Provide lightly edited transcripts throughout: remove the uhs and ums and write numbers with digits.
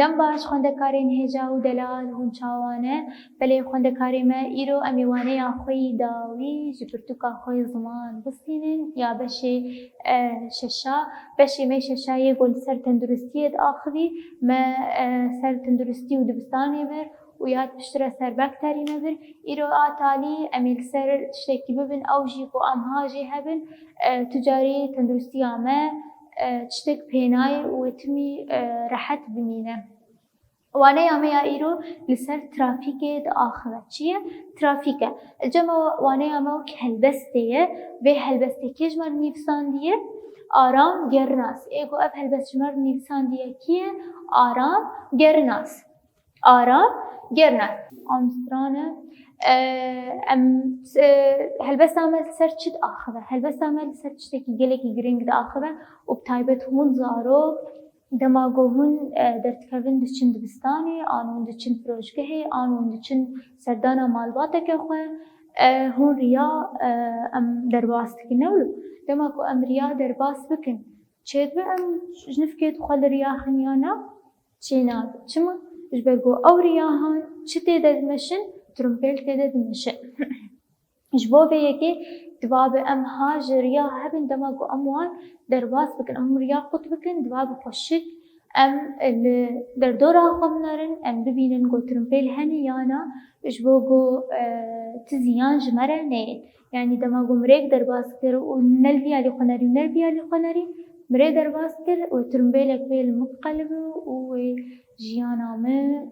دم باش خوندکارین هجا و دلال هون چاوانه بله خوندکاری ما ایرو امیوانه یا خوی داوی جبرتوکا خوی زمان بستینن یا بشه ششا بشه می ششا یه گل سر تندرستیت آخوی ما سر تندرستی و دبستانی بر و یاد بشتره سر بکتری نبر ایرو آتالی امیل سر تشتکی ببن او جیکو امهاجی هبن تجاری تندرستی آمه تشتك بيناي وتمي راحت بمينه وانا يا ميا ايرو لسر ترافيكي آخرة چيه ترافيكه الجمع وانا يا مو كهلبستيه به هلبسته كيجمر نيفسان ديه آرام گرناس ايگو اب هلبست جمر نيفسان ديه كيه آرام گرناس آرام گرناس آمسترانه هلبست عمل سر چید آخره هلبست عمل سر چتکی گلکی گرینگ دا آخره و بتایبت هون زارو دماغو هون درتکوین دچن دبستانی آنون دچن پروژگهی آنون دچن سردانا مالباته که خواه هون ریا ام درباست که نولو دماغو ام ریا درباست بکن چید به ام جنف کهت خوال ریا خنیانا چی ناد چما جبرگو او ریا هان چی تیده دمشن ترمبيل تيدا دمشق جبوبه يكي دواب ام هاج ريا هبن دماغو اموان درباس بكن ام ريا قط بكن دواب خوشك ام در دورا خمنارن ام ببينن گو ترمبيل هني يانا جبوغو تزيان جمره نين يعني دماغو مريك درباس كر و نلبيا لخناري مريك درباس كر و ترمبيلك بيل مقلب و جيانا من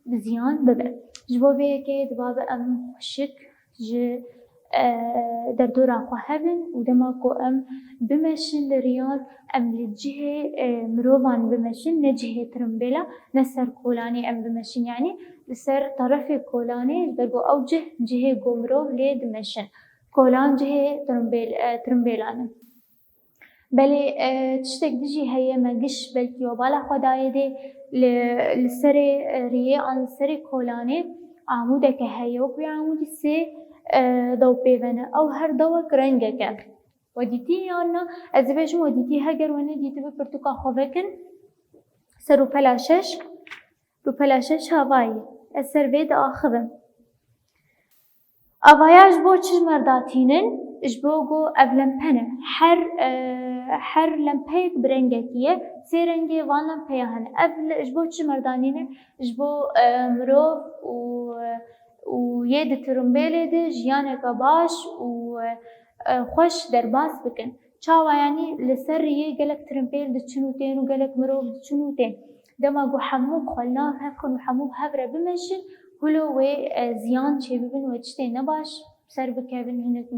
بزيان ببن جبوبه که دواب ام خوشک جه در دورا خو هبن و دماغو ام بمشن لريال ام لجهه مروفان بمشن نجهه ترمبيلا نسر كولاني ام بمشن يعني لسر طرف كولاني درجو او جهه گومروف لید مشن كولان جهه ترمبيلان بله تشتك دجي هي مجش بلكي وبالا خداي دي لسر ريه عن سر كولاني عموده که هي و بي عمودي سي دو بيفنه او هر دوك رنگه وديتي يانا از بيجم وديتي هجر ونه ديتي ببرتوكا خوفكن سر رو پلاشش هواي السر بيد آخبه اوایاش بو چش مرداتينن اجبوغو اف لمپنه هر لمپيك برنگكيه سي رنگي وان لمپيه هن اف اجبو چش مردانينه اجبو مروف و يد ترمبيله ده جيانك باش و خوش درباس بكن چاوا يعني لسر يه گلك ترمبيل دچنوتين و گلك مروف دچنوتين دماغو حموك خلناف هفكن و حموك هفره بمشن هلو و زيان چه ببن و چته نباش سر بكابن هنك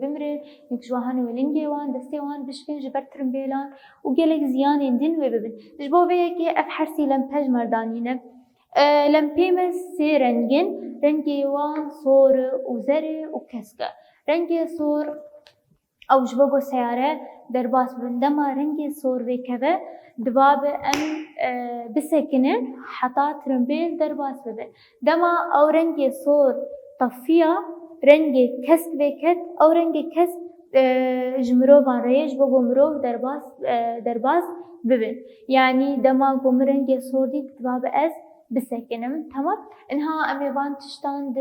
بمرن يكجواهن ولنجي وان دستي وان بشكن جبر ترمبيلان و گلك زيان اندين و ببن جبو بيكي اف حرسي لمپج مردانينه لمپيمس سي رنگين رنگي وان صور و زر و كسكه رنگي صور او جبوغو سياره درباس بندما رنگي صور وكبه دواب ام بسكنن حتى ترمبيل درباس ببن دما او رنگي صور طفيا رنگي كس وكت او رنگي كس جمروفان ريش بوغو مروف درباس ببن يعني دما قوم رنگي صور دي دواب از بسكنم تمام انها اميبان تشتان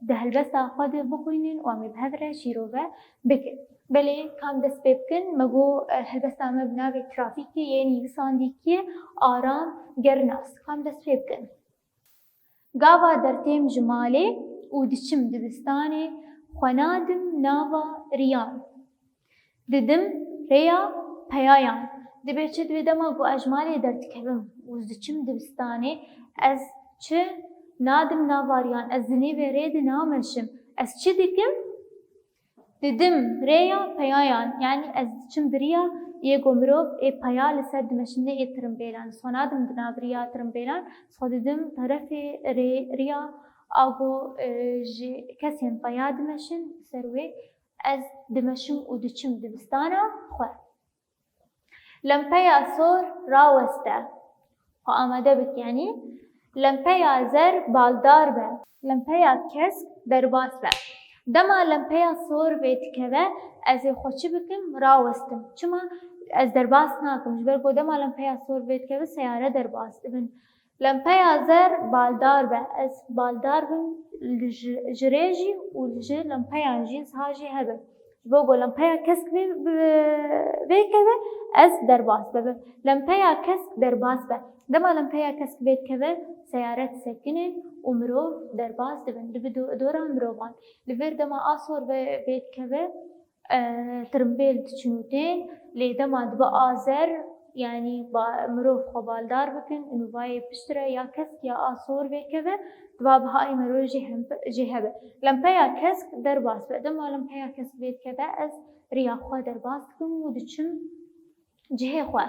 ده هلبستا خود بخوينين وامي بهذرة شيروبة بكن بلي كام دست ببكن مگو هلبستا ما بناوي ترافيكي يعني بسانديكي آرام گرناس كام دست ببكن قاوا درتيم جمالي ودشم دبستاني خنادم ناوا ريان ددم ريا پيايان دبيچت ودما گو اجمالي درتكبم وزدچم دبستاني از چه نادم ناواريان از زني وريد نامشم از چه دكم ددم ريا پيايان يعني از چم دريا يگو مروف اي پيا لسر دمشنه اي ترمبيلان سونادم دنابريا ترمبيلان سوددم طرف ريا اگو كسين پيا دمشن سروي از دمشم ودچم دبستانا خواه لمپیا صور راوسته و آماده بک یعنی لمپیا زر بالدار به لمپیا کسک درباس به دما لمپیا صور بیت که از خوشی بکم راوستم چما ez derbas nakim ji ber ku dema lempeya sor vêdikeve seyare derbas dibin. Lempeya zer baldar be, ez baldar bim ji rê jî û ji lempeyan jî siha jî hebe. Ji bo ku lempeya kesk vêkeve ez derbas bibim. Lempeya kesk derbas be. Dema lempeya kesk vêdikeve seyare disekine û mirov derbas dibin. Di dora mirovan. Li vêr dema a sor vêdikeve tirimbêl diçin û tên lê dema dibe a zer yani mirov xwe baldar bikin û nûvayê pişt re ya kesk ya a sor vêkeve diba bihayê mirov jî hebe. Lempeya kesk derbas be. Dema lempeya kesk vêdikeve ez rêya xwe derbas dikim û diçim cihê xwe.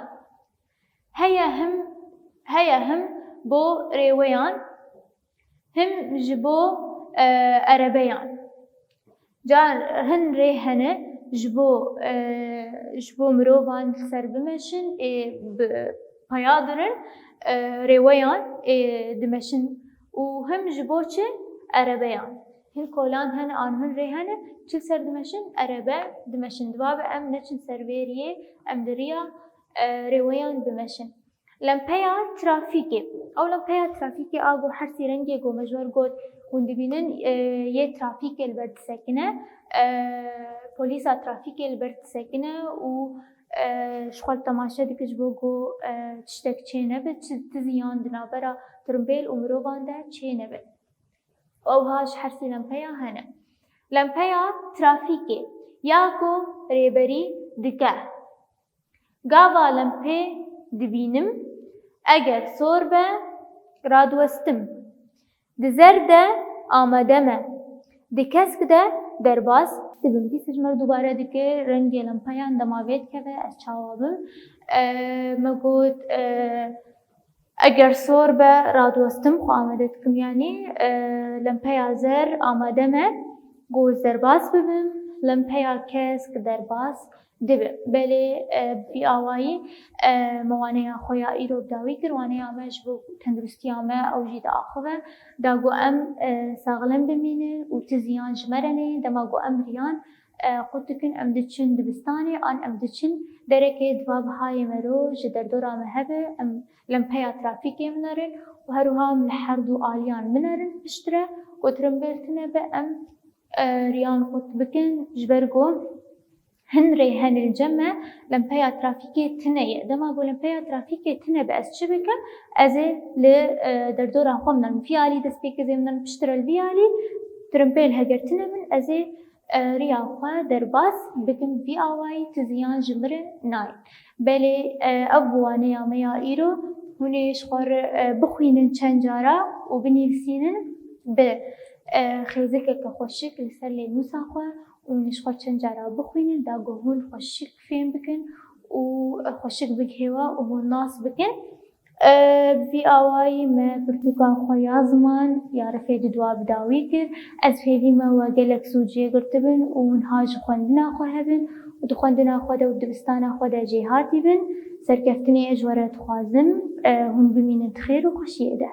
Heye him bo rêweyan him ji bo erebeyan. Car hin rê hene ji bo mirovan ser bimeşin paya dirin rêweyan dimeşin û him ji bo çi erebeyan. Hin kolan hene an hin rê hene çil ser dimeşin erebe dimeşin. Dibabe em neçin ser vêriyê em di rêya rêweyan bimeşin. Lempeya trafîkê. Ew lempeya trafîkê a got her sî rengê got me ji ber got hûn dibînin yê trafîkê li ber disekine, polîsa trafîkê li ber disekine û ji xwe li temaşe dike ji bo ku tiştek çê nebe, ti ziyan di navbera tirimbêl û mirovan de çê nebe. Ew ji her sî lempeya hene. Lempeya trafîkê ya ku rêberî dike. Gava lempê dibînim, eger sor be radwestim. Di zer de amade me. Di kesk de derbas dibim. Dîsa ji me re dubare dike rengê lempeyan dema vêdikeve ez çawa bim. Me got eger sor be radwestim xwe amade dikim yani lempeya zer amade me got derbas bibim. Lempeya kesk derbas dibe. Belê vî awayî me waneya xwe ya îro dawî kir, waneya me ji bo tenduristiya me ew jî diaxive. Da got em saxlem bimînin û ti ziyan ji me re neyê. Dema got em riyan xwe dikin em diçin dibistanê an em diçin derekê diba bihayê mirov ji derdora me hebe. Em lempeya trafîkê min erin û herwiha em li her du aliyan min erin pişt re ku tirimbêl tune be em riyan xwe bikin ji ber ku hin rê hene li cem me lempeya trafîkê tune ye. Dema bu lempeya trafîkê tune be ez çi bikim? Ez ê li derdora xwe min erim. Vî alî destpêkezê min erim pişt re li vî alî tirimbêl heger tune min ez ê rêya xwe derbas bikim vî awayî ti ziyan ji min re nayê. Belê ev bi waneya me ya îro hûn ê ji xwe re bixwînin çend cara û binivîsînin bi xêzekeke xweşik li ser lênûsa xwe û hûn ê ji xwe çend cara bixwînin da got hûn xweşik fêm bikin û xweşik bigihêwa û hûn nas bikin. Vî awayî me pirtûka xwe ya ziman ya refê di dua bi dawî kir. Ez fêrî me we gelek sûciyê girtibin û wiha ji xwendina xwe hebin û di xwendina xwe de û dibistana xwe de jê hatîbin. Serkeftinê ez ji we re dixwazim hûn bimînin xêr û xweşiyê de.